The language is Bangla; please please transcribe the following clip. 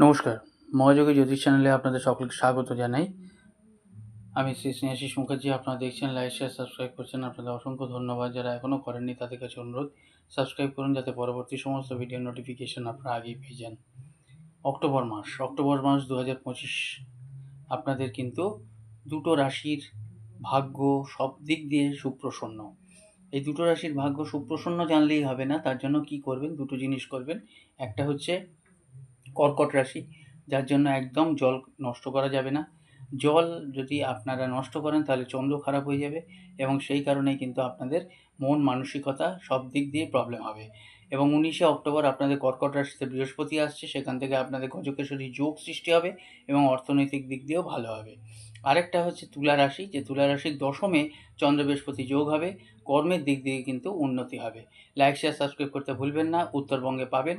নমস্কার, মহাযোগী জ্যোতিষ চ্যানেলে আপনাদের সকলকে স্বাগত জানাই। আমি শ্রী স্নেহাশিস মুখার্জি। আপনারা দেখছেন, লাইক, শেয়ার, সাবস্ক্রাইব করছেন। আপনাদের অসংখ্য ধন্যবাদ। যারা এখনও করেননি তাদের কাছে অনুরোধ, সাবস্ক্রাইব করুন যাতে পরবর্তী সমস্ত ভিডিও নোটিফিকেশন আপনারা আগেই পেয়ে যান। অক্টোবর মাস 2025 আপনাদের কিন্তু দুটো রাশির ভাগ্য সব দিক দিয়ে সুপ্রসন্ন। এই দুটো রাশির ভাগ্য সুপ্রসন্ন জানলেই হবে না, তার জন্য কি করবেন? দুটো জিনিস করবেন। একটা হচ্ছে কর্কট রাশি, যার জন্য একদম জল নষ্ট করা যাবে না। জল যদি আপনারা নষ্ট করেন তাহলে চন্দ্র খারাপ হয়ে যাবে, এবং সেই কারণেই কিন্তু আপনাদের মন মানসিকতা সব দিক দিয়ে প্রবলেম হবে। এবং 19শে অক্টোবর আপনাদের কর্কট রাশিতে বৃহস্পতি আসছে, সেখান থেকে আপনাদের গজকেশরী যোগ সৃষ্টি হবে এবং অর্থনৈতিক দিক দিয়েও ভালো হবে। আরেকটা হচ্ছে তুলা রাশি, যে তুলা রাশির দশমে চন্দ্র বৃহস্পতি যোগ হবে, কর্মের দিক দিয়ে কিন্তু উন্নতি হবে। লাইক, শেয়ার, সাবস্ক্রাইব করতে ভুলবেন না। উত্তরবঙ্গে পাবেন